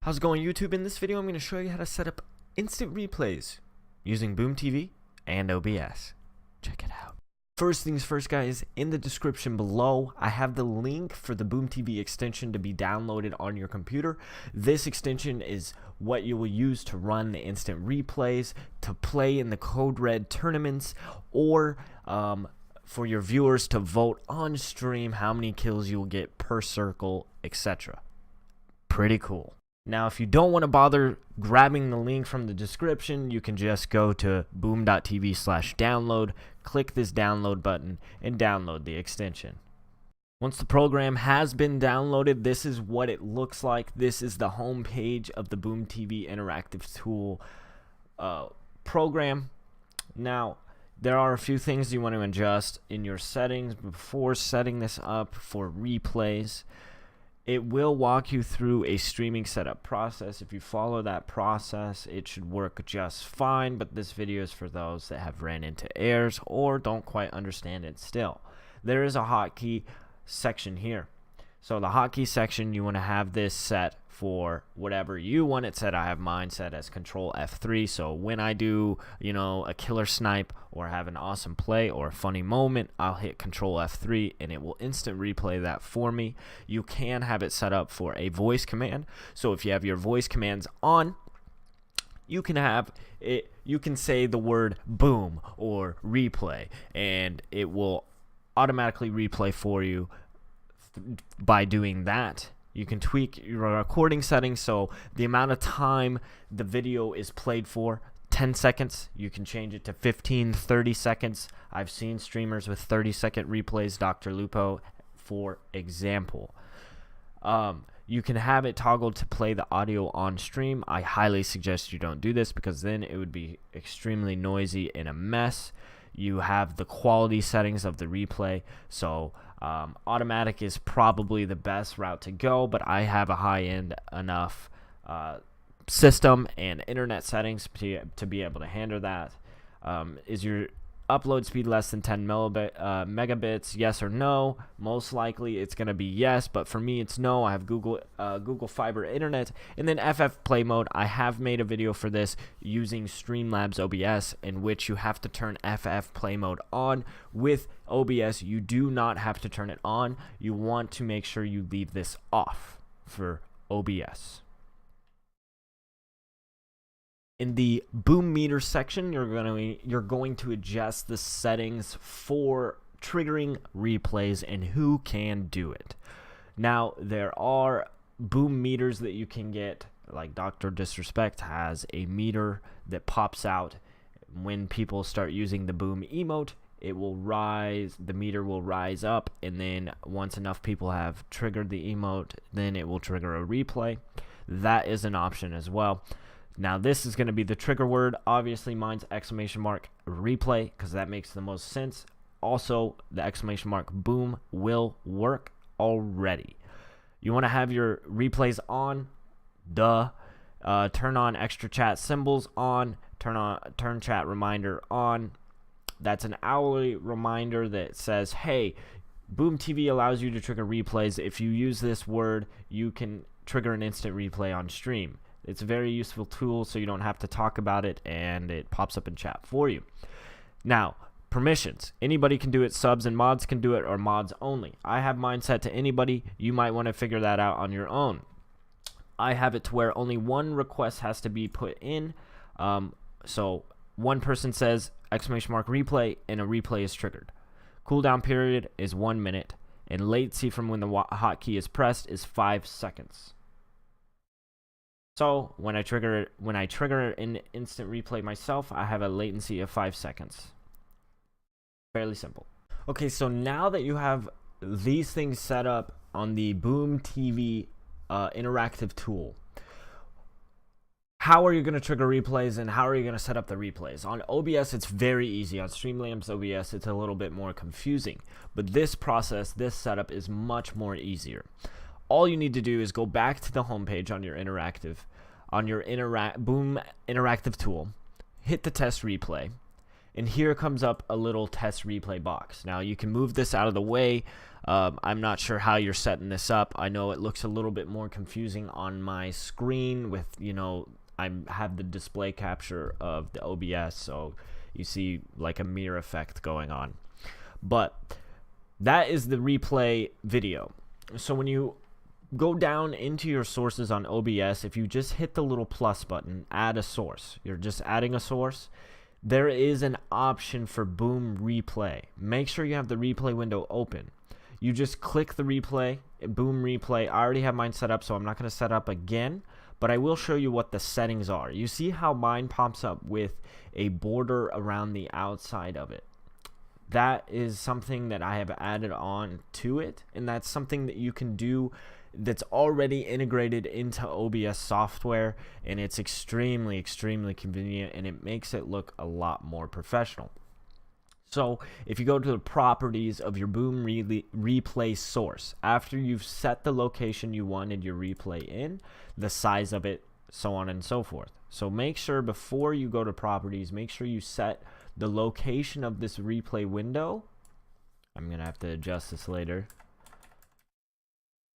How's it going, YouTube? In this video, I'm going to show you how to set up instant replays using BoomTV and OBS. Check it out. First things first, guys, in the description below, I have the link for the BoomTV extension to be downloaded on your computer. This extension is what you will use to run the instant replays, to play in the Code Red tournaments, or for your viewers to vote on stream how many kills you will get per circle, etc. Pretty cool. Now, if you don't want to bother grabbing the link from the description, you can just go to boom.tv/download, click this download button, and download the extension. Once the program has been downloaded, this is what it looks like. This is the home page of the BoomTV Interactive Tool program. Now, there are a few things you want to adjust in your settings before setting this up for replays. It will walk you through a streaming setup process. If you follow that process, it should work just fine, but this video is for those that have ran into errors or don't quite understand it still. There is a hotkey section here. So the hotkey section, you want to have this set for whatever you want it set. I have mine set as Control F3, so when I do, a killer snipe or have an awesome play or a funny moment, I'll hit Control F3 and it will instant replay that for me. You can have it set up for a voice command. So if you have your voice commands on, you can have it, you can say the word boom or replay and it will automatically replay for you. By doing that, you can tweak your recording settings, so the amount of time the video is played for, 10 seconds, you can change it to 15, 30 seconds. I've seen streamers with 30-second replays, Dr. Lupo, for example. You can have it toggled to play the audio on stream. I highly suggest you don't do this because then it would be extremely noisy and a mess. You have the quality settings of the replay, so automatic is probably the best route to go, but I have a high-end enough system and internet settings to be able to handle that. Is your upload speed less than 10 megabits, yes or no? Most likely it's going to be yes, but for me it's no. I have Google Fiber internet. And then FF play mode, I have made a video for this using Streamlabs OBS, in which you have to turn FF play mode on. With OBS, you do not have to turn it on. You want to make sure you leave this off for OBS. In the boom meter section, you're going to adjust the settings for triggering replays and who can do it. Now, there are boom meters that you can get, like Dr. Disrespect has a meter that pops out when people start using the boom emote. It will rise, the meter will rise up, and then once enough people have triggered the emote, then it will trigger a replay. That is an option as well. Now, this is going to be the trigger word. Obviously, mine's !replay because that makes the most sense. Also, the ! boom will work already. You want to have your replays on. Turn on extra chat symbols on. Turn chat reminder on. That's an hourly reminder that says, hey, BoomTV allows you to trigger replays. If you use this word, you can trigger an instant replay on stream. It's a very useful tool, so you don't have to talk about it, and it pops up in chat for you. Now, permissions. Anybody can do it. Subs and mods can do it, or mods only. I have mine set to anybody. You might want to figure that out on your own. I have it to where only one request has to be put in. So one person says !replay, and a replay is triggered. Cooldown period is 1 minute, and latency from when the hotkey is pressed is 5 seconds. So when I trigger an instant replay myself, I have a latency of 5 seconds. Fairly simple. Okay, so now that you have these things set up on the BoomTV interactive tool, how are you going to trigger replays and how are you going to set up the replays? On OBS, it's very easy. On Streamlabs OBS, it's a little bit more confusing. But this process, this setup is much more easier. All you need to do is go back to the homepage on your Boom interactive tool, hit the test replay, and here comes up a little test replay box. Now you can move this out of the way I'm not sure how you're setting this up. I know it looks a little bit more confusing on my screen with, I have the display capture of the OBS, so you see like a mirror effect going on. But that is the replay video. So when you go down into your sources on OBS, if you just hit the little plus button, add a source, you're just adding a source, there is an option for Boom Replay. Make sure you have the replay window open. You just click the replay, Boom Replay. I already have mine set up, so I'm not going to set up again, but I will show you what the settings are. You see how mine pops up with a border around the outside of it. That is something that I have added on to it, and that's something that you can do that's already integrated into OBS software, and it's extremely convenient, and it makes it look a lot more professional. So if you go to the properties of your Boom Replay source, after you've set the location you wanted your replay in, the size of it, so on and so forth. So make sure before you go to properties, make sure you set the location of this replay window. I'm gonna have to adjust this later.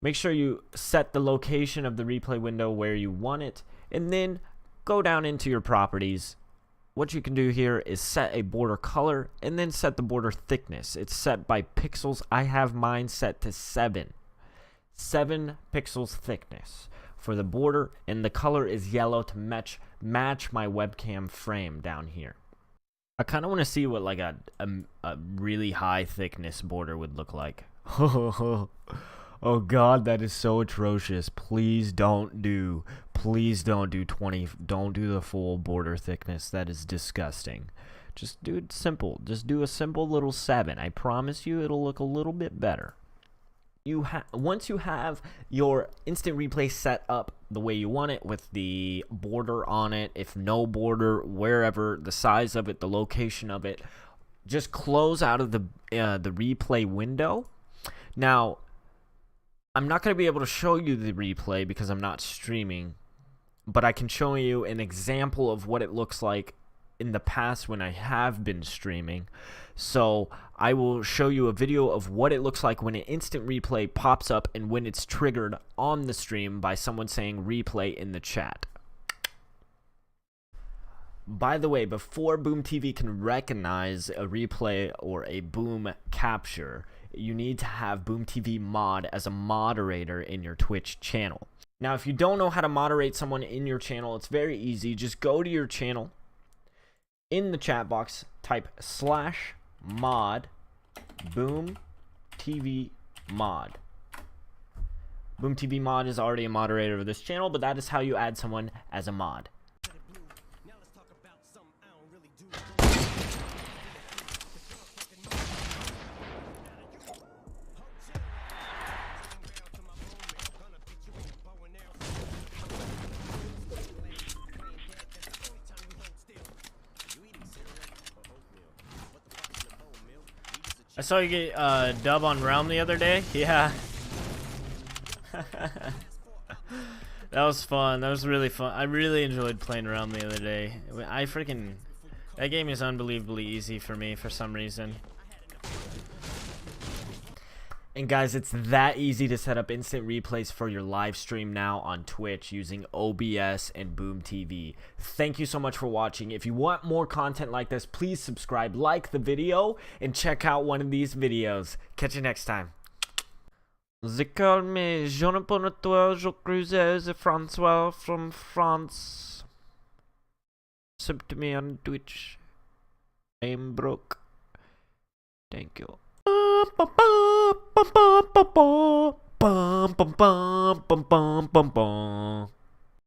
Make sure you set the location of the replay window where you want it, and then go down into your properties. What you can do here is set a border color and then set the border thickness. It's set by pixels. I have mine set to 7 pixels thickness for the border, and the color is yellow to match my webcam frame down here. I kind of want to see what like a really high thickness border would look like. Oh god, that is so atrocious. Please don't do 20. Don't do the full border thickness. That is disgusting. Just do it simple. Just do a simple little 7. I promise you it'll look a little bit better. Once you have your instant replay set up the way you want it, with the border on it, if no border, wherever, the size of it, the location of it, just close out of the replay window. Now, I'm not going to be able to show you the replay because I'm not streaming, but I can show you an example of what it looks like in the past when I have been streaming. So I will show you a video of what it looks like when an instant replay pops up and when it's triggered on the stream by someone saying replay in the chat. By the way, before BoomTV can recognize a replay or a boom capture, you need to have BoomTV mod as a moderator in your Twitch channel. Now, if you don't know how to moderate someone in your channel, it's very easy. Just go to your channel. In the chat box, type /mod BoomTV mod. BoomTV mod is already a moderator of this channel, but that is how you add someone as a mod. I saw you get dub on Realm the other day. Yeah. That was fun. That was really fun. I really enjoyed playing Realm the other day. That game is unbelievably easy for me for some reason. And guys, it's that easy to set up instant replays for your live stream now on Twitch using OBS and BoomTV. Thank you so much for watching. If you want more content like this, please subscribe, like the video, and check out one of these videos. Catch you next time. They call me Jean-Paul Jacques Francois from France. Sub to me on Twitch. I'm broke. Thank you. Bum bum bum bum bum bum bum bum bum bum bum bum.